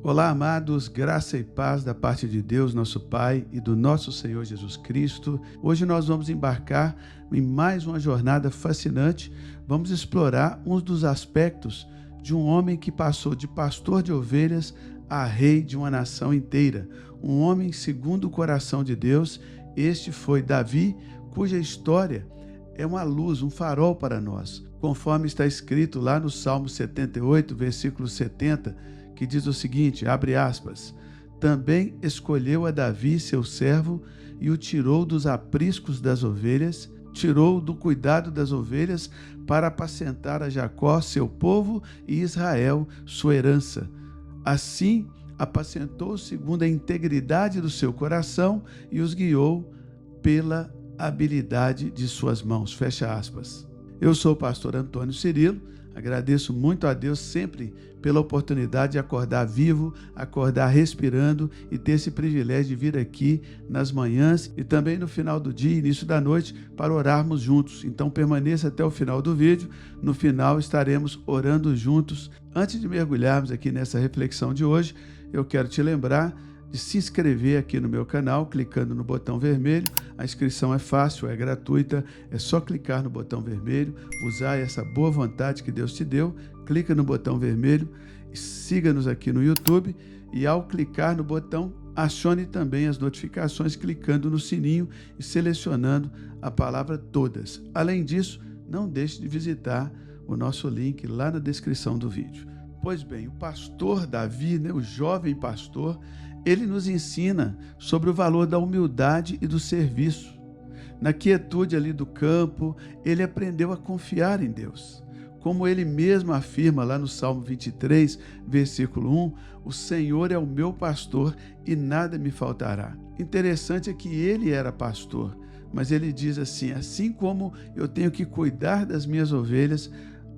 Olá, amados, graça e paz da parte de Deus, nosso Pai, e do nosso Senhor Jesus Cristo. Hoje nós vamos embarcar em mais uma jornada fascinante. Vamos explorar um dos aspectos de um homem que passou de pastor de ovelhas a rei de uma nação inteira. Um homem segundo o coração de Deus. Este foi Davi, cuja história é uma luz, um farol para nós. Conforme está escrito lá no Salmo 78, versículo 70, que diz o seguinte, abre aspas, também escolheu a Davi, seu servo, e o tirou dos apriscos das ovelhas, tirou do cuidado das ovelhas para apacentar a Jacó, seu povo, e Israel, sua herança. Assim, apacentou segundo a integridade do seu coração e os guiou pela habilidade de suas mãos. Fecha aspas. Eu sou o pastor Antônio Cirilo, agradeço muito a Deus sempre pela oportunidade de acordar vivo, acordar respirando e ter esse privilégio de vir aqui nas manhãs e também no final do dia, início da noite, para orarmos juntos. Então permaneça até o final do vídeo, no final estaremos orando juntos. Antes de mergulharmos aqui nessa reflexão de hoje, eu quero te lembrar de se inscrever aqui no meu canal, clicando no botão vermelho. A inscrição é fácil, é gratuita, é só clicar no botão vermelho, usar essa boa vontade que Deus te deu, clica no botão vermelho, siga-nos aqui no YouTube e ao clicar no botão, acione também as notificações clicando no sininho e selecionando a palavra todas. Além disso, não deixe de visitar o nosso link lá na descrição do vídeo. Pois bem, o pastor Davi, o jovem pastor, ele nos ensina sobre o valor da humildade e do serviço. Na quietude ali do campo, ele aprendeu a confiar em Deus. Como ele mesmo afirma lá no Salmo 23, versículo 1, o Senhor é o meu pastor e nada me faltará. Interessante é que ele era pastor, mas ele diz assim como eu tenho que cuidar das minhas ovelhas,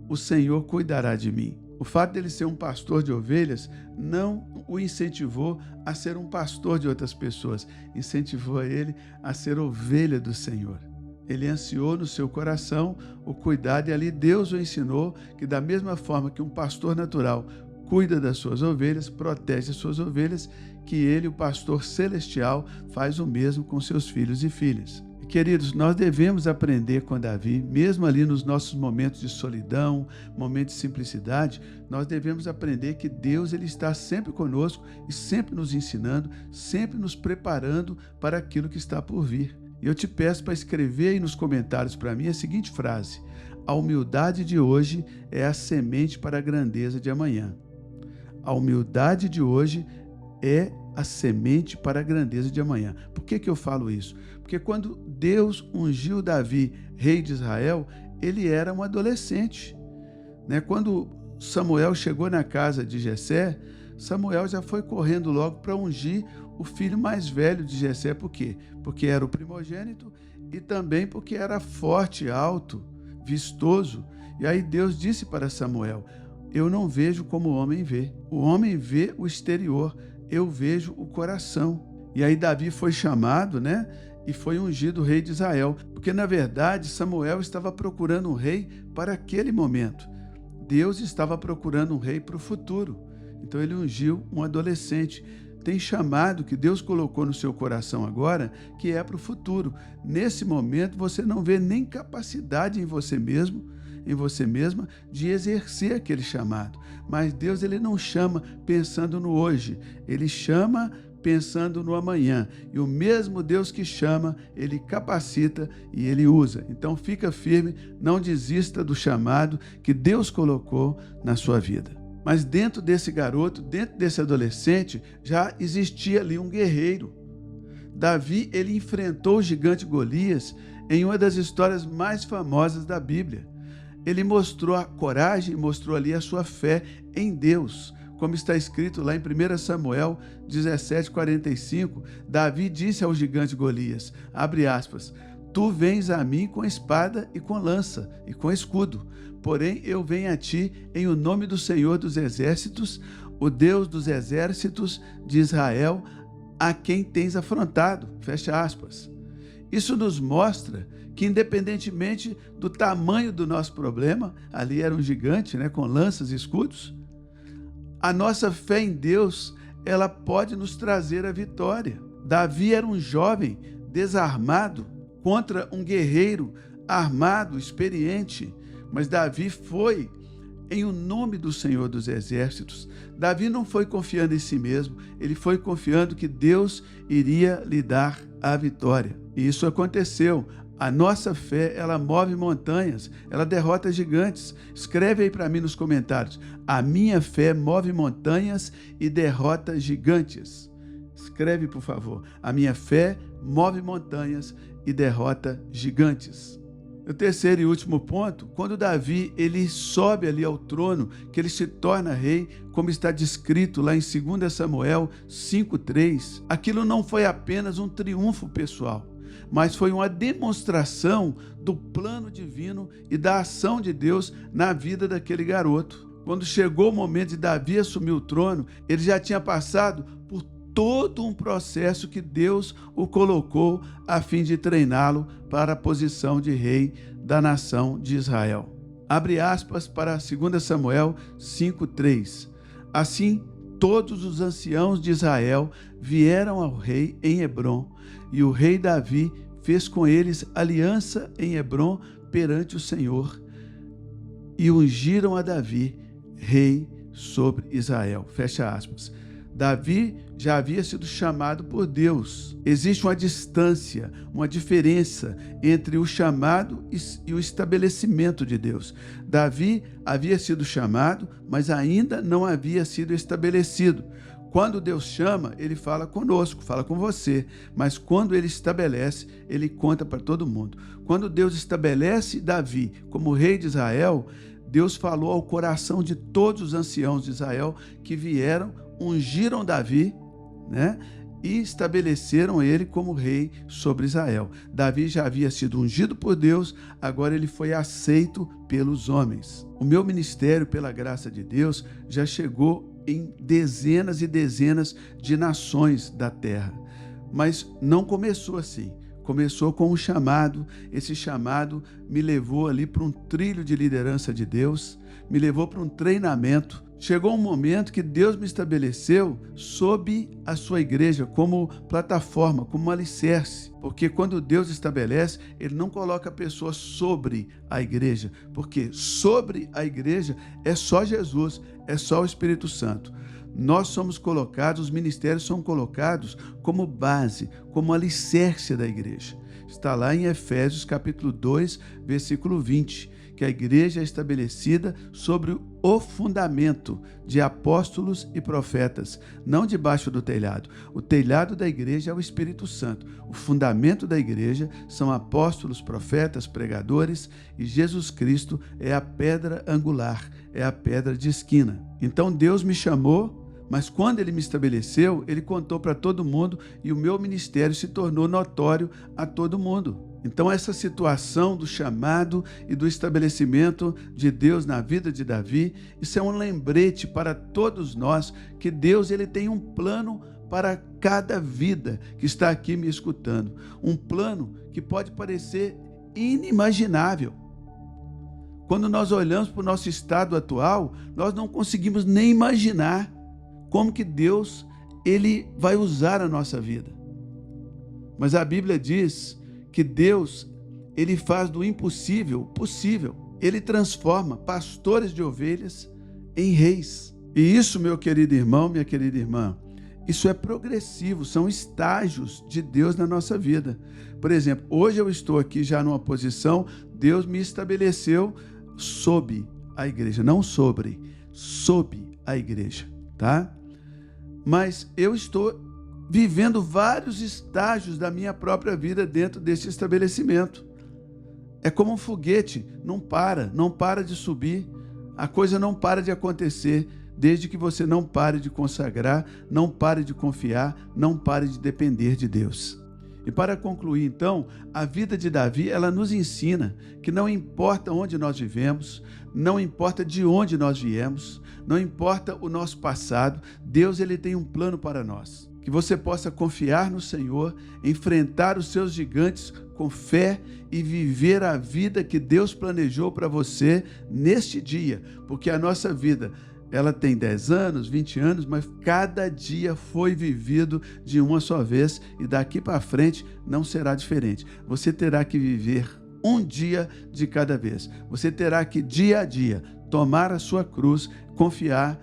o Senhor cuidará de mim. O fato dele ser um pastor de ovelhas não o incentivou a ser um pastor de outras pessoas, incentivou ele a ser ovelha do Senhor. Ele ansiou no seu coração o cuidado e ali Deus o ensinou que da mesma forma que um pastor natural cuida das suas ovelhas, protege as suas ovelhas, que ele, o pastor celestial, faz o mesmo com seus filhos e filhas. Queridos, nós devemos aprender com Davi, mesmo ali nos nossos momentos de solidão, momentos de simplicidade, nós devemos aprender que Deus ele está sempre conosco e sempre nos ensinando, sempre nos preparando para aquilo que está por vir. E eu te peço para escrever aí nos comentários para mim a seguinte frase, a humildade de hoje é a semente para a grandeza de amanhã. A humildade de hoje é a semente para a grandeza de amanhã. Por que eu falo isso? Porque quando Deus ungiu Davi, rei de Israel, ele era um adolescente. Quando Samuel chegou na casa de Jessé, Samuel já foi correndo logo para ungir o filho mais velho de Jessé. Por quê? Porque era o primogênito e também porque era forte, alto, vistoso. E aí Deus disse para Samuel, eu não vejo como o homem vê. O homem vê o exterior, eu vejo o coração. E aí Davi foi chamado, e foi ungido rei de Israel. Porque, na verdade, Samuel estava procurando um rei para aquele momento. Deus estava procurando um rei para o futuro. Então, ele ungiu um adolescente. Tem chamado que Deus colocou no seu coração agora, que é para o futuro. Nesse momento, você não vê nem capacidade em você mesmo, em você mesma, de exercer aquele chamado. Mas Deus ele não chama pensando no hoje, ele chama pensando no amanhã. E o mesmo Deus que chama, ele capacita e ele usa. Então fica firme, não desista do chamado que Deus colocou na sua vida. Mas dentro desse garoto, dentro desse adolescente, já existia ali um guerreiro. Davi, ele enfrentou o gigante Golias em uma das histórias mais famosas da Bíblia. Ele mostrou a coragem, mostrou ali a sua fé em Deus. Como está escrito lá em 1 Samuel 17:45, Davi disse ao gigante Golias, abre aspas, tu vens a mim com espada e com lança e com escudo, porém eu venho a ti em o nome do Senhor dos Exércitos, o Deus dos Exércitos de Israel, a quem tens afrontado, fecha aspas. Isso nos mostra que independentemente do tamanho do nosso problema, ali era um gigante, com lanças e escudos, a nossa fé em Deus, ela pode nos trazer a vitória. Davi era um jovem desarmado contra um guerreiro armado, experiente, mas Davi foi em o nome do Senhor dos Exércitos. Davi não foi confiando em si mesmo, ele foi confiando que Deus iria lhe dar a vitória. E isso aconteceu. A nossa fé, ela move montanhas, ela derrota gigantes. Escreve aí para mim nos comentários: a minha fé move montanhas e derrota gigantes. Escreve, por favor: a minha fé move montanhas e derrota gigantes. O terceiro e último ponto, quando Davi ele sobe ali ao trono, que ele se torna rei, como está descrito lá em 2 Samuel 5:3, aquilo não foi apenas um triunfo pessoal, mas foi uma demonstração do plano divino e da ação de Deus na vida daquele garoto. Quando chegou o momento de Davi assumir o trono, ele já tinha passado por todo um processo que Deus o colocou a fim de treiná-lo para a posição de rei da nação de Israel. Abre aspas para 2 Samuel 5:3. Assim, todos os anciãos de Israel vieram ao rei em Hebrom, e o rei Davi fez com eles aliança em Hebrom perante o Senhor, e ungiram a Davi rei sobre Israel. Fecha aspas. Davi já havia sido chamado por Deus. Existe uma distância, uma diferença entre o chamado e o estabelecimento de Deus. Davi havia sido chamado, mas ainda não havia sido estabelecido. Quando Deus chama, ele fala conosco, fala com você, mas quando ele estabelece, ele conta para todo mundo. Quando Deus estabelece Davi como rei de Israel, Deus falou ao coração de todos os anciãos de Israel que vieram, ungiram Davi, e estabeleceram ele como rei sobre Israel. Davi já havia sido ungido por Deus, agora ele foi aceito pelos homens. O meu ministério, pela graça de Deus, já chegou em dezenas e dezenas de nações da terra. Mas não começou assim. Começou com um chamado. Esse chamado me levou ali para um trilho de liderança de Deus, me levou para um treinamento. Chegou um momento que Deus me estabeleceu sob a sua igreja como plataforma, como alicerce. Porque quando Deus estabelece, Ele não coloca pessoas sobre a igreja. Porque sobre a igreja é só Jesus, é só o Espírito Santo. Nós somos colocados, os ministérios são colocados como base, como alicerce da igreja. Está lá em Efésios capítulo 2, versículo 20, que a igreja é estabelecida sobre o fundamento de apóstolos e profetas, não debaixo do telhado. O telhado da igreja é o Espírito Santo. O fundamento da igreja são apóstolos, profetas, pregadores, e Jesus Cristo é a pedra angular, é a pedra de esquina. Então Deus me chamou, mas quando Ele me estabeleceu, Ele contou para todo mundo e o meu ministério se tornou notório a todo mundo. Então essa situação do chamado e do estabelecimento de Deus na vida de Davi, isso é um lembrete para todos nós que Deus ele tem um plano para cada vida que está aqui me escutando. Um plano que pode parecer inimaginável. Quando nós olhamos para o nosso estado atual, nós não conseguimos nem imaginar como que Deus ele vai usar a nossa vida. Mas a Bíblia diz que Deus ele faz do impossível possível. Ele transforma pastores de ovelhas em reis. E isso, meu querido irmão, minha querida irmã, isso é progressivo, são estágios de Deus na nossa vida. Por exemplo, hoje eu estou aqui já numa posição, Deus me estabeleceu sob a igreja, não sobre, sob a igreja, tá? Mas eu estou vivendo vários estágios da minha própria vida dentro desse estabelecimento. É como um foguete, não para de subir, a coisa não para de acontecer, desde que você não pare de consagrar, não pare de confiar, não pare de depender de Deus. E para concluir, então, a vida de Davi, ela nos ensina que não importa onde nós vivemos, não importa de onde nós viemos, não importa o nosso passado, Deus ele tem um plano para nós. Que você possa confiar no Senhor, enfrentar os seus gigantes com fé e viver a vida que Deus planejou para você neste dia, porque a nossa vida Ela tem 10 anos, 20 anos, mas cada dia foi vivido de uma só vez e daqui para frente não será diferente. Você terá que viver um dia de cada vez. Você terá que, dia a dia, tomar a sua cruz, confiar,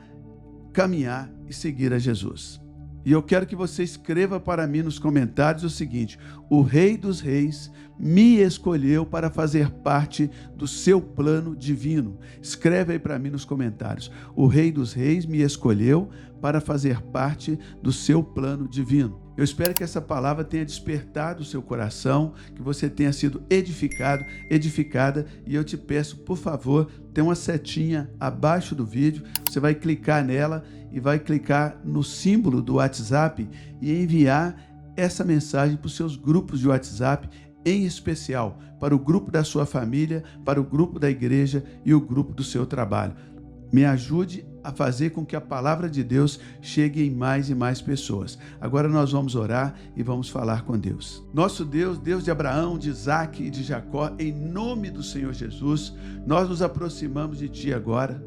caminhar e seguir a Jesus. E eu quero que você escreva para mim nos comentários o seguinte: o Rei dos Reis me escolheu para fazer parte do seu plano divino. Escreve aí para mim nos comentários: o Rei dos Reis me escolheu para fazer parte do seu plano divino. Eu espero que essa palavra tenha despertado o seu coração, que você tenha sido edificado, edificada, e eu te peço, por favor, tem uma setinha abaixo do vídeo, você vai clicar nela e vai clicar no símbolo do WhatsApp e enviar essa mensagem para os seus grupos de WhatsApp, em especial para o grupo da sua família, para o grupo da igreja e o grupo do seu trabalho. Me ajude a fazer com que a palavra de Deus chegue em mais e mais pessoas. Agora nós vamos orar e vamos falar com Deus. Nosso Deus, Deus de Abraão, de Isaac e de Jacó, em nome do Senhor Jesus, nós nos aproximamos de Ti agora.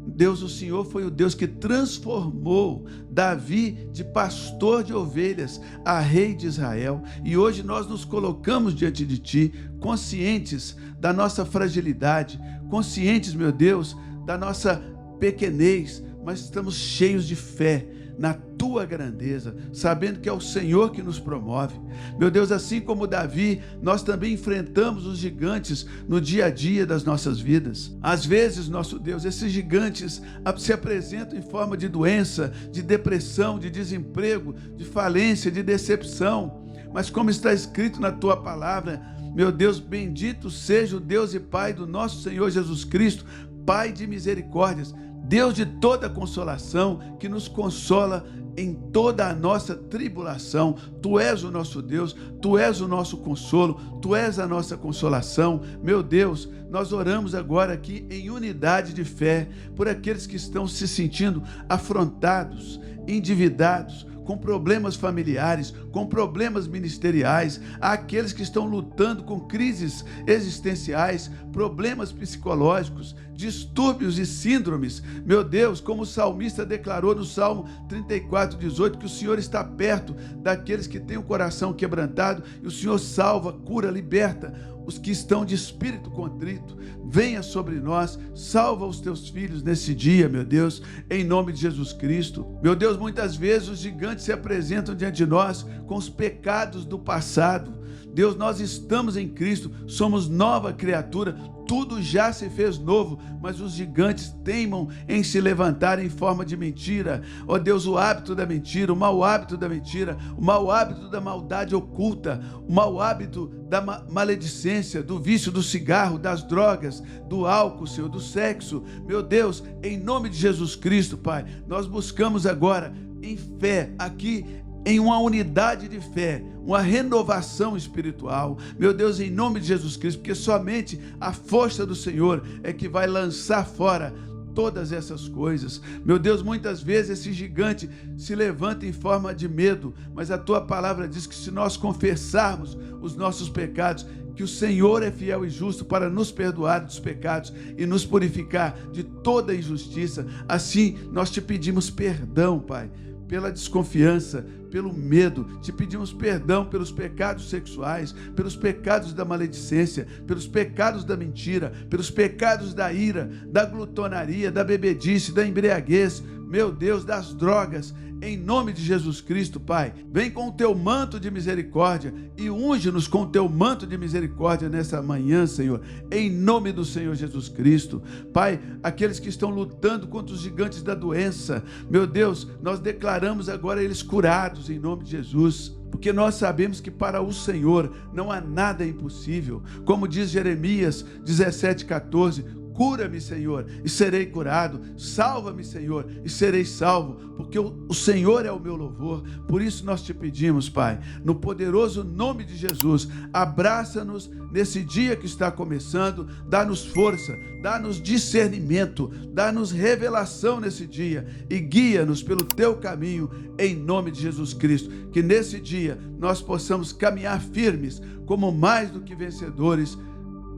Deus, o Senhor foi o Deus que transformou Davi de pastor de ovelhas a rei de Israel. E hoje nós nos colocamos diante de Ti, conscientes da nossa fragilidade, conscientes, meu Deus, da nossa pequenez, mas estamos cheios de fé na Tua grandeza, sabendo que é o Senhor que nos promove. Meu Deus, assim como Davi, nós também enfrentamos os gigantes no dia a dia das nossas vidas. Às vezes, nosso Deus, esses gigantes se apresentam em forma de doença, de depressão, de desemprego, de falência, de decepção. Mas como está escrito na Tua palavra, meu Deus, bendito seja o Deus e Pai do nosso Senhor Jesus Cristo, Pai de misericórdias, Deus de toda consolação, que nos consola em toda a nossa tribulação. Tu és o nosso Deus, Tu és o nosso consolo, Tu és a nossa consolação. Meu Deus, nós oramos agora aqui em unidade de fé por aqueles que estão se sentindo afrontados, endividados, com problemas familiares, com problemas ministeriais, aqueles que estão lutando com crises existenciais, problemas psicológicos, distúrbios e síndromes. Meu Deus, como o salmista declarou no Salmo 34:18, que o Senhor está perto daqueles que têm o coração quebrantado e o Senhor salva, cura, liberta os que estão de espírito contrito. Venha sobre nós, salva os Teus filhos nesse dia, meu Deus, em nome de Jesus Cristo. Meu Deus, muitas vezes os gigantes se apresentam diante de nós com os pecados do passado. Deus, nós estamos em Cristo, somos nova criatura, tudo já se fez novo, mas os gigantes teimam em se levantar em forma de mentira. Ó Deus, o hábito da mentira, o mau hábito da mentira, o mau hábito da maldade oculta, o mau hábito da maledicência, do vício do cigarro, das drogas, do álcool, Senhor, do sexo. Meu Deus, em nome de Jesus Cristo, Pai, nós buscamos agora em fé, aqui em uma unidade de fé, uma renovação espiritual, meu Deus, em nome de Jesus Cristo, porque somente a força do Senhor é que vai lançar fora todas essas coisas. Meu Deus, muitas vezes esse gigante se levanta em forma de medo, mas a Tua palavra diz que se nós confessarmos os nossos pecados, que o Senhor é fiel e justo para nos perdoar dos pecados e nos purificar de toda injustiça. Assim, nós Te pedimos perdão, Pai, pela desconfiança, pelo medo, Te pedimos perdão pelos pecados sexuais, pelos pecados da maledicência, pelos pecados da mentira, pelos pecados da ira, da glutonaria, da bebedice, da embriaguez, meu Deus, das drogas. Em nome de Jesus Cristo, Pai, vem com o Teu manto de misericórdia e unge-nos com o Teu manto de misericórdia nessa manhã, Senhor, em nome do Senhor Jesus Cristo. Pai, aqueles que estão lutando contra os gigantes da doença, meu Deus, nós declaramos agora eles curados em nome de Jesus, porque nós sabemos que para o Senhor não há nada impossível. Como diz Jeremias 17:14, cura-me, Senhor, e serei curado. Salva-me, Senhor, e serei salvo, porque o Senhor é o meu louvor. Por isso nós Te pedimos, Pai, no poderoso nome de Jesus, abraça-nos nesse dia que está começando, dá-nos força, dá-nos discernimento, dá-nos revelação nesse dia e guia-nos pelo Teu caminho, em nome de Jesus Cristo. Que nesse dia nós possamos caminhar firmes como mais do que vencedores,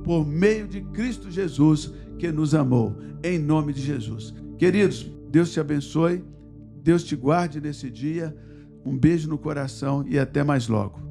por meio de Cristo Jesus, que nos amou, em nome de Jesus. Queridos, Deus te abençoe, Deus te guarde nesse dia. Um beijo no coração e até mais logo.